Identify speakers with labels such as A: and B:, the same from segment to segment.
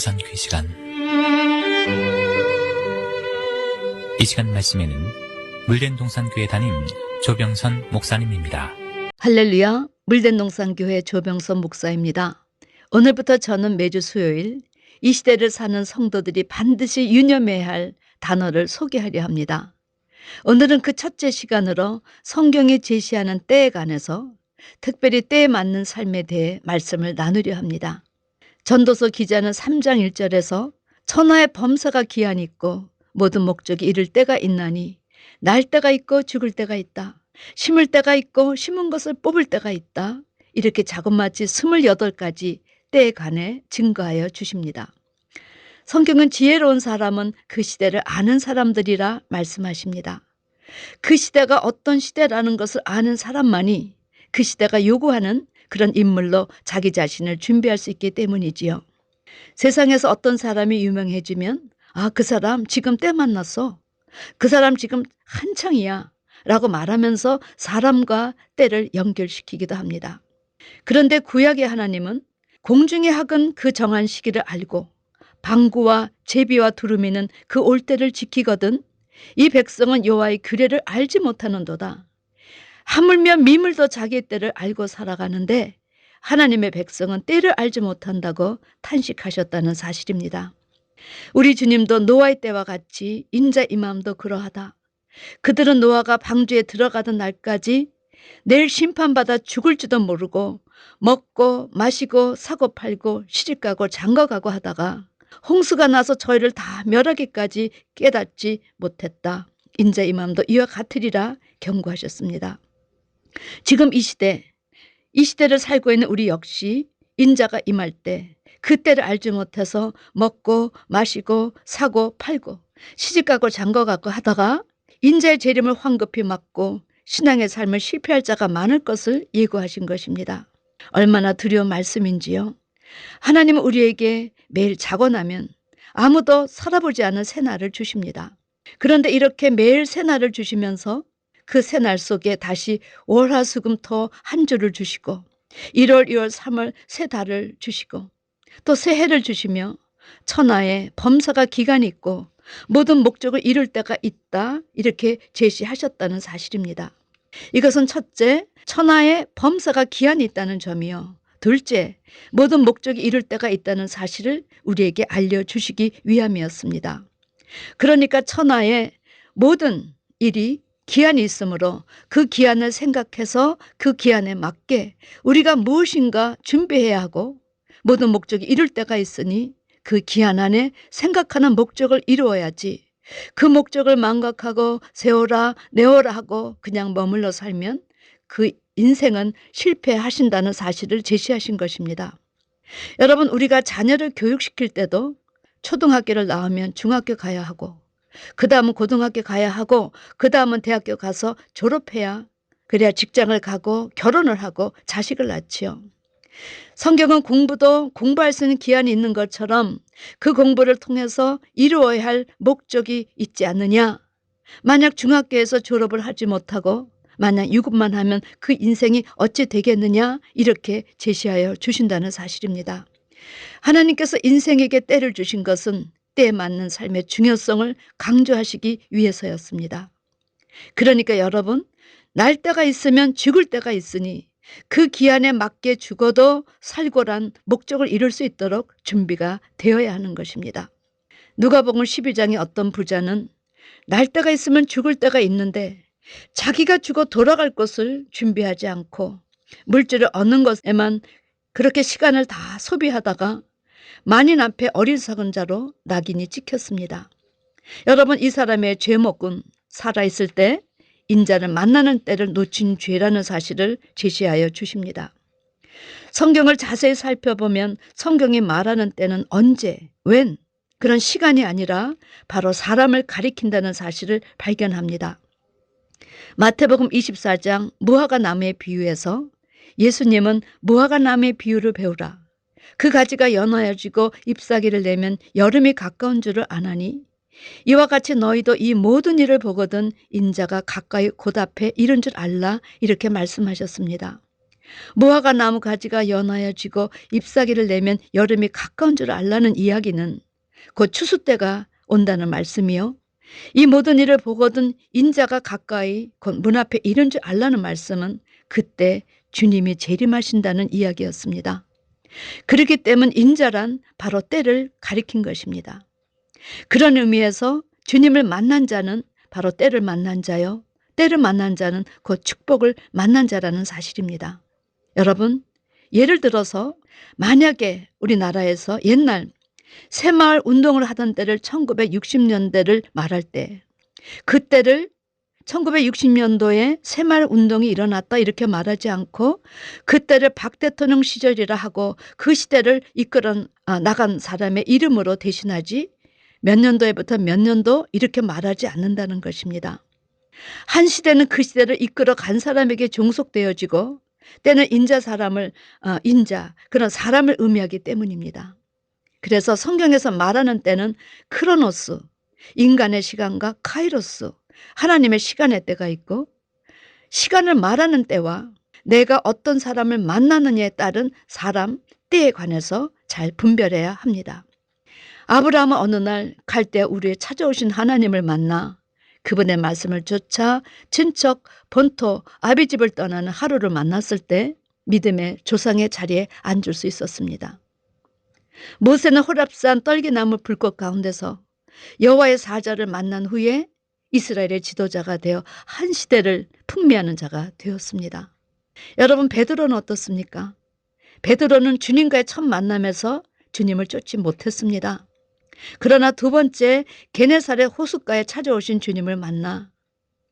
A: 동산교회 시간. 이 시간 말씀에는 물된 동산교회 담임 조병선 목사님입니다.
B: 할렐루야, 물된 동산교회 조병선 목사입니다. 오늘부터 저는 매주 수요일 이 시대를 사는 성도들이 반드시 유념해야 할 단어를 소개하려 합니다. 오늘은 그 첫째 시간으로 성경이 제시하는 때에 관해서 특별히 때에 맞는 삶에 대해 말씀을 나누려 합니다. 전도서 기자는 3장 1절에서 천하의 범사가 기한이 있고 모든 목적이 이를 때가 있나니 날 때가 있고 죽을 때가 있다. 심을 때가 있고 심은 것을 뽑을 때가 있다. 이렇게 자그마치 28가지 때에 관해 증거하여 주십니다. 성경은 지혜로운 사람은 그 시대를 아는 사람들이라 말씀하십니다. 그 시대가 어떤 시대라는 것을 아는 사람만이 그 시대가 요구하는 그런 인물로 자기 자신을 준비할 수 있기 때문이지요. 세상에서 어떤 사람이 유명해지면 그 사람 지금 때 만났어. 그 사람 지금 한창이야 라고 말하면서 사람과 때를 연결시키기도 합니다. 그런데 구약의 하나님은 공중의 학은 그 정한 시기를 알고 방구와 제비와 두루미는 그 올 때를 지키거든 이 백성은 여호와의 규례를 알지 못하는도다. 하물며 미물도 자기의 때를 알고 살아가는데 하나님의 백성은 때를 알지 못한다고 탄식하셨다는 사실입니다. 우리 주님도 노아의 때와 같이 인자 임함도 그러하다. 그들은 노아가 방주에 들어가던 날까지 내일 심판받아 죽을지도 모르고 먹고 마시고 사고 팔고 시집가고 장가가고 하다가 홍수가 나서 저희를 다 멸하기까지 깨닫지 못했다. 인자 임함도 이와 같으리라 경고하셨습니다. 지금 이 시대를 살고 있는 우리 역시 인자가 임할 때 그때를 알지 못해서 먹고 마시고 사고 팔고 시집가고 장가가고 하다가 인자의 재림을 황급히 맞고 신앙의 삶을 실패할 자가 많을 것을 예고하신 것입니다. 얼마나 두려운 말씀인지요. 하나님은 우리에게 매일 자고 나면 아무도 살아보지 않은 새날을 주십니다. 그런데 이렇게 매일 새날을 주시면서 그 새날 속에 다시 월화수금토 한 주를 주시고 1월, 2월, 3월 새 달을 주시고 또 새 해를 주시며 천하에 범사가 기간이 있고 모든 목적을 이룰 때가 있다 이렇게 제시하셨다는 사실입니다. 이것은 첫째, 천하에 범사가 기한이 있다는 점이요. 둘째, 모든 목적이 이룰 때가 있다는 사실을 우리에게 알려주시기 위함이었습니다. 그러니까 천하에 모든 일이 기한이 있으므로 그 기한을 생각해서 그 기한에 맞게 우리가 무엇인가 준비해야 하고 모든 목적이 이룰 때가 있으니 그 기한 안에 생각하는 목적을 이루어야지 그 목적을 망각하고 세워라 내어라 하고 그냥 머물러 살면 그 인생은 실패하신다는 사실을 제시하신 것입니다. 여러분, 우리가 자녀를 교육시킬 때도 초등학교를 나오면 중학교 가야 하고 그 다음은 고등학교 가야 하고 그 다음은 대학교 가서 졸업해야 그래야 직장을 가고 결혼을 하고 자식을 낳지요. 성경은 공부도 공부할 수 있는 기한이 있는 것처럼 그 공부를 통해서 이루어야 할 목적이 있지 않느냐. 만약 중학교에서 졸업을 하지 못하고 만약 유급만 하면 그 인생이 어찌 되겠느냐 이렇게 제시하여 주신다는 사실입니다. 하나님께서 인생에게 때를 주신 것은 때에 맞는 삶의 중요성을 강조하시기 위해서였습니다. 그러니까 여러분, 날 때가 있으면 죽을 때가 있으니 그 기한에 맞게 죽어도 살고란 목적을 이룰 수 있도록 준비가 되어야 하는 것입니다. 누가복음 12장에 어떤 부자는 날 때가 있으면 죽을 때가 있는데 자기가 죽어 돌아갈 것을 준비하지 않고 물질을 얻는 것에만 그렇게 시간을 다 소비하다가 만인 앞에 어리석은 자로 낙인이 찍혔습니다. 여러분, 이 사람의 죄목은 살아있을 때 인자를 만나는 때를 놓친 죄라는 사실을 제시하여 주십니다. 성경을 자세히 살펴보면 성경이 말하는 때는 언제, 웬 그런 시간이 아니라 바로 사람을 가리킨다는 사실을 발견합니다. 마태복음 24장 무화과 나무의 비유에서 예수님은 무화과 나무의 비유를 배우라. 그 가지가 연하여지고 잎사귀를 내면 여름이 가까운 줄을 아나니 이와 같이 너희도 이 모든 일을 보거든 인자가 가까이 곧 앞에 이른 줄 알라 이렇게 말씀하셨습니다. 무화과 나무 가지가 연하여지고 잎사귀를 내면 여름이 가까운 줄 알라는 이야기는 곧 추수 때가 온다는 말씀이요. 이 모든 일을 보거든 인자가 가까이 곧 문 앞에 이른 줄 알라는 말씀은 그때 주님이 재림하신다는 이야기였습니다. 그렇기 때문 인자란 바로 때를 가리킨 것입니다. 그런 의미에서 주님을 만난 자는 바로 때를 만난 자요. 때를 만난 자는 곧 축복을 만난 자라는 사실입니다. 여러분, 예를 들어서 만약에 우리나라에서 옛날 새마을 운동을 하던 때를 1960년대를 말할 때 그때를 1960년도에 새마을 운동이 일어났다 이렇게 말하지 않고 그때를 박 대통령 시절이라 하고 그 시대를 이끌어 나간 사람의 이름으로 대신하지 몇 년도에부터 몇 년도 이렇게 말하지 않는다는 것입니다. 한 시대는 그 시대를 이끌어 간 사람에게 종속되어지고 때는 인자 그런 사람을 의미하기 때문입니다. 그래서 성경에서 말하는 때는 크로노스, 인간의 시간과 카이로스, 하나님의 시간의 때가 있고 시간을 말하는 때와 내가 어떤 사람을 만나느냐에 따른 사람, 때에 관해서 잘 분별해야 합니다. 아브라함은 어느 날 갈대아 우르에 찾아오신 하나님을 만나 그분의 말씀을 쫓아 친척 본토 아비집을 떠나는 하루를 만났을 때 믿음의 조상의 자리에 앉을 수 있었습니다. 모세는 호랍산 떨기나무 불꽃 가운데서 여호와의 사자를 만난 후에 이스라엘의 지도자가 되어 한 시대를 풍미하는 자가 되었습니다. 여러분, 베드로는 어떻습니까? 베드로는 주님과의 첫 만남에서 주님을 쫓지 못했습니다. 그러나 두 번째 게네사렛 호숫가에 찾아오신 주님을 만나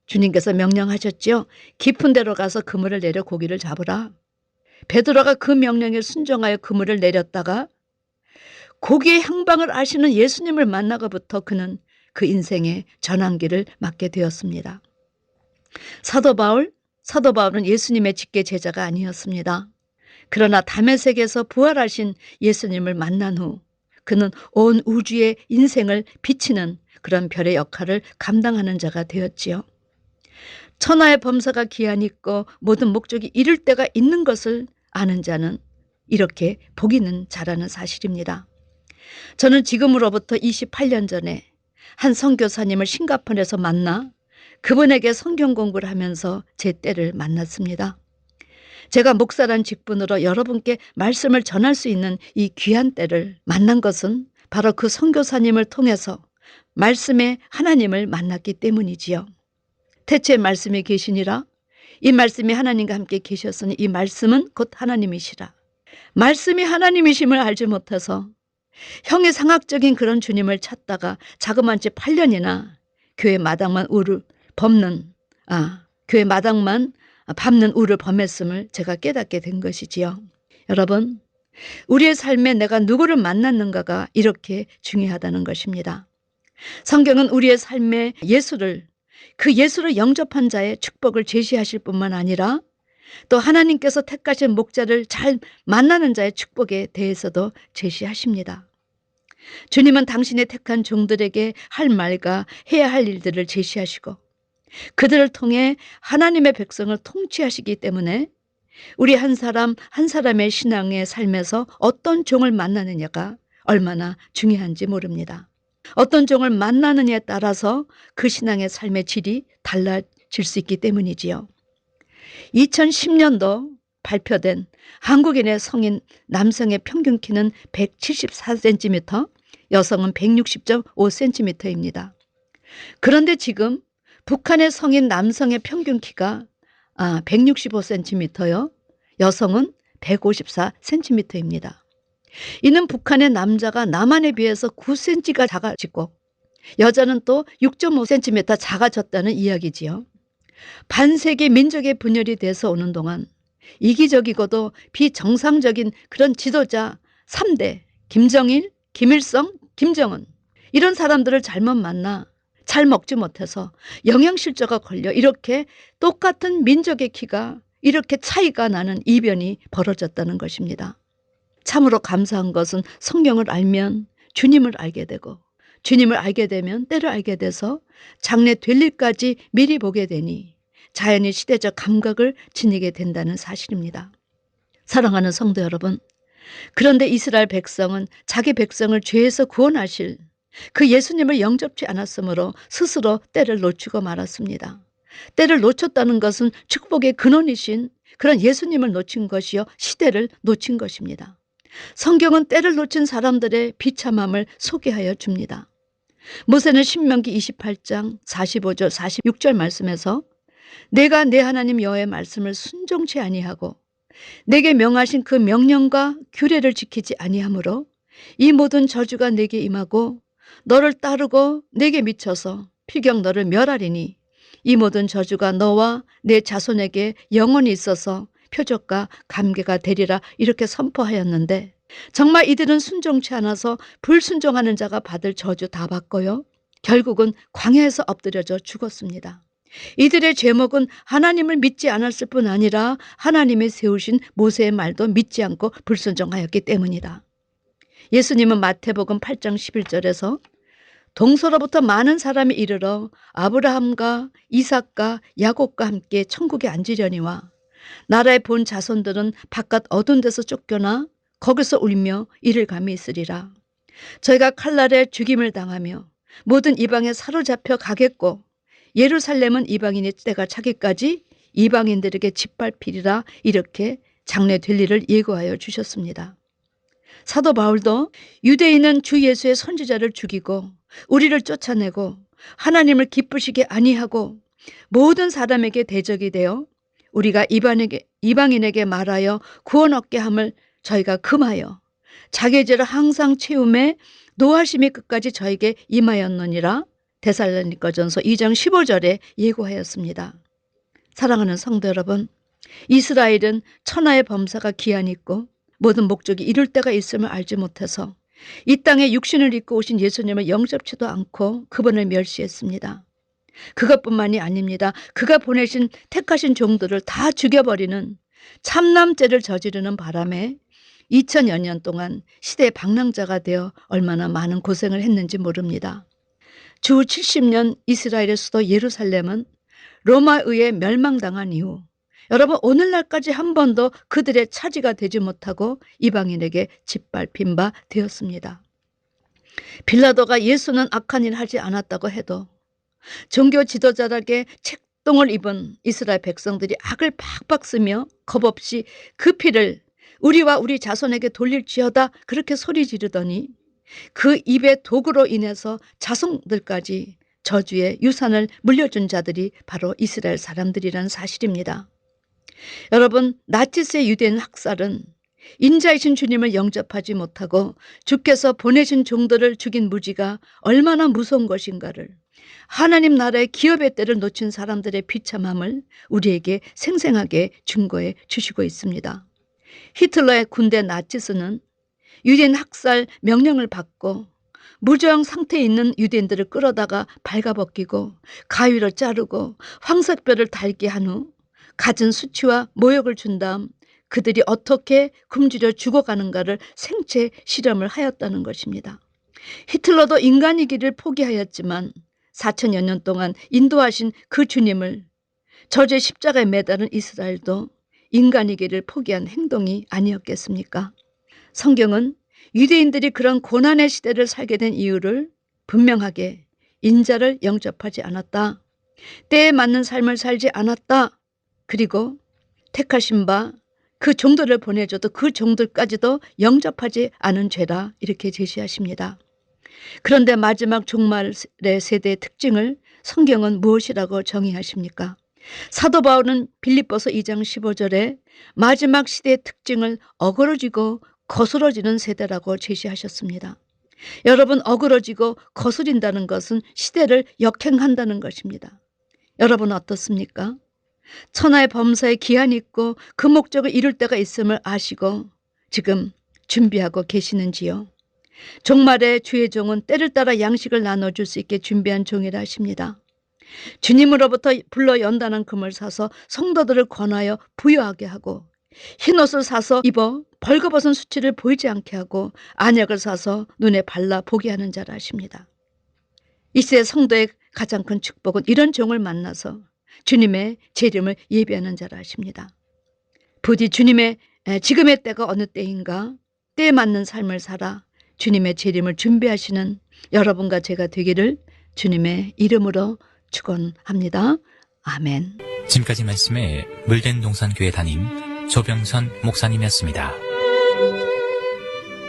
B: 주님께서 명령하셨죠. 깊은 데로 가서 그물을 내려 고기를 잡으라. 베드로가 그 명령에 순종하여 그물을 내렸다가 고기의 향방을 아시는 예수님을 만나고부터 그는 그 인생의 전환기를 맞게 되었습니다. 사도 바울은 예수님의 직계 제자가 아니었습니다. 그러나 다메섹에서 부활하신 예수님을 만난 후 그는 온 우주의 인생을 비치는 그런 별의 역할을 감당하는 자가 되었지요. 천하의 범사가 기한이 있고 모든 목적이 이룰 때가 있는 것을 아는 자는 이렇게 복 있는 자라는 사실입니다. 저는 지금으로부터 28년 전에 한 선교사님을 싱가포르에서 만나 그분에게 성경 공부를 하면서 제 때를 만났습니다. 제가 목사란 직분으로 여러분께 말씀을 전할 수 있는 이 귀한 때를 만난 것은 바로 그 선교사님을 통해서 말씀의 하나님을 만났기 때문이지요. 태초에 말씀이 계시니라. 이 말씀이 하나님과 함께 계셨으니 이 말씀은 곧 하나님이시라. 말씀이 하나님이심을 알지 못해서 형의 상학적인 그런 주님을 찾다가 자그만 채 8년이나 교회 마당만 밟는 우를 범했음을 제가 깨닫게 된 것이지요. 여러분, 우리의 삶에 내가 누구를 만났는가가 이렇게 중요하다는 것입니다. 성경은 우리의 삶에 그 예수를 영접한 자의 축복을 제시하실 뿐만 아니라 또 하나님께서 택하신 목자를 잘 만나는 자의 축복에 대해서도 제시하십니다. 주님은 당신의 택한 종들에게 할 말과 해야 할 일들을 제시하시고 그들을 통해 하나님의 백성을 통치하시기 때문에 우리 한 사람 한 사람의 신앙의 삶에서 어떤 종을 만나느냐가 얼마나 중요한지 모릅니다. 어떤 종을 만나느냐에 따라서 그 신앙의 삶의 질이 달라질 수 있기 때문이지요. 2010년도 발표된 한국인의 성인 남성의 평균 키는 174cm, 여성은 160.5cm입니다. 그런데 지금 북한의 성인 남성의 평균 키가 165cm요. 여성은 154cm입니다. 이는 북한의 남자가 남한에 비해서 9cm가 작아지고 여자는 또 6.5cm 작아졌다는 이야기지요. 반세기 민족의 분열이 돼서 오는 동안 이기적이고도 비정상적인 그런 지도자 3대 김정일, 김일성, 김정은 이런 사람들을 잘못 만나 잘 먹지 못해서 영양실조가 걸려 이렇게 똑같은 민족의 키가 이렇게 차이가 나는 이변이 벌어졌다는 것입니다. 참으로 감사한 것은 성경을 알면 주님을 알게 되고 주님을 알게 되면 때를 알게 돼서 장래 될 일까지 미리 보게 되니 자연히 시대적 감각을 지니게 된다는 사실입니다. 사랑하는 성도 여러분, 그런데 이스라엘 백성은 자기 백성을 죄에서 구원하실 그 예수님을 영접치 않았으므로 스스로 때를 놓치고 말았습니다. 때를 놓쳤다는 것은 축복의 근원이신 그런 예수님을 놓친 것이요, 시대를 놓친 것입니다. 성경은 때를 놓친 사람들의 비참함을 소개하여 줍니다. 모세는 신명기 28장 45절 46절 말씀에서 내가 내 하나님 여호와의 말씀을 순종치 아니하고 내게 명하신 그 명령과 규례를 지키지 아니하므로 이 모든 저주가 내게 임하고 너를 따르고 내게 미쳐서 필경 너를 멸하리니 이 모든 저주가 너와 내 자손에게 영원히 있어서 표적과 감개가 되리라 이렇게 선포하였는데 정말 이들은 순종치 않아서 불순종하는 자가 받을 저주 다 받고요. 결국은 광야에서 엎드려져 죽었습니다. 이들의 죄목은 하나님을 믿지 않았을 뿐 아니라 하나님이 세우신 모세의 말도 믿지 않고 불순종하였기 때문이다. 예수님은 마태복음 8장 11절에서 동서로부터 많은 사람이 이르러 아브라함과 이삭과 야곱과 함께 천국에 앉으려니와 나라의 본 자손들은 바깥 어두운 데서 쫓겨나 거기서 울며 이를 감이 있으리라. 저희가 칼날에 죽임을 당하며 모든 이방에 사로잡혀 가겠고 예루살렘은 이방인의 때가 차기까지 이방인들에게 짓밟히리라 이렇게 장래될 일을 예고하여 주셨습니다. 사도 바울도 유대인은 주 예수의 선지자를 죽이고 우리를 쫓아내고 하나님을 기쁘시게 아니하고 모든 사람에게 대적이 되어 우리가 이방인에게 말하여 구원 얻게 함을 저희가 금하여 자기의 죄를 항상 채움에 노하심이 끝까지 저에게 임하였느니라 데살로니가전서 2장 15절에 예고하였습니다. 사랑하는 성도 여러분, 이스라엘은 천하의 범사가 기한이 있고 모든 목적이 이룰 때가 있음을 알지 못해서 이 땅에 육신을 입고 오신 예수님을 영접치도 않고 그분을 멸시했습니다. 그것뿐만이 아닙니다. 그가 보내신 택하신 종들을 다 죽여버리는 참남죄를 저지르는 바람에 2000여 년 동안 시대의 방랑자가 되어 얼마나 많은 고생을 했는지 모릅니다. 주 70년 이스라엘의 수도 예루살렘은 로마에 의해 멸망당한 이후 여러분 오늘날까지 한 번도 그들의 차지가 되지 못하고 이방인에게 짓밟힌 바 되었습니다. 빌라도가 예수는 악한 일 하지 않았다고 해도 종교 지도자들에게 책동을 입은 이스라엘 백성들이 악을 팍팍 쓰며 겁없이 그 피를 우리와 우리 자손에게 돌릴지어다 그렇게 소리 지르더니 그 입의 독으로 인해서 자손들까지 저주의 유산을 물려준 자들이 바로 이스라엘 사람들이라는 사실입니다. 여러분, 나치스의 유대인 학살은 인자이신 주님을 영접하지 못하고 주께서 보내신 종들을 죽인 무지가 얼마나 무서운 것인가를 하나님 나라의 기업의 때를 놓친 사람들의 비참함을 우리에게 생생하게 증거해 주시고 있습니다. 히틀러의 군대 나치스는 유대인 학살 명령을 받고 무저항 상태에 있는 유대인들을 끌어다가 발가벗기고 가위로 자르고 황석뼈를 달게 한 후 갖은 수치와 모욕을 준 다음 그들이 어떻게 굶주려 죽어가는가를 생체 실험을 하였다는 것입니다. 히틀러도 인간이기를 포기하였지만 4000여 년 동안 인도하신 그 주님을 저주의 십자가에 매달은 이스라엘도 인간이기를 포기한 행동이 아니었겠습니까? 성경은 유대인들이 그런 고난의 시대를 살게 된 이유를 분명하게 인자를 영접하지 않았다. 때에 맞는 삶을 살지 않았다. 그리고 택하신 바 그 종들을 보내줘도 그 종들까지도 영접하지 않은 죄다 이렇게 제시하십니다. 그런데 마지막 종말의 세대의 특징을 성경은 무엇이라고 정의하십니까? 사도 바울은 빌립보서 2장 15절에 마지막 시대의 특징을 어그러지고 거스러지는 세대라고 제시하셨습니다. 여러분, 어그러지고 거스린다는 것은 시대를 역행한다는 것입니다. 여러분 어떻습니까? 천하의 범사에 기한이 있고 그 목적을 이룰 때가 있음을 아시고 지금 준비하고 계시는지요? 종말의 주의 종은 때를 따라 양식을 나눠줄 수 있게 준비한 종이라 하십니다. 주님으로부터 불러 연단한 금을 사서 성도들을 권하여 부유하게 하고 흰옷을 사서 입어 벌거벗은 수치를 보이지 않게 하고 안약을 사서 눈에 발라 보게 하는 자라 하십니다. 이 시대 성도의 가장 큰 축복은 이런 종을 만나서 주님의 재림을 예비하는 자라 하십니다. 부디 주님의 지금의 때가 어느 때인가? 때에 맞는 삶을 살아 주님의 재림을 준비하시는 여러분과 제가 되기를 주님의 이름으로 축원합니다. 아멘.
A: 지금까지 말씀에 물된 동산교회 담임 조병선 목사님이었습니다.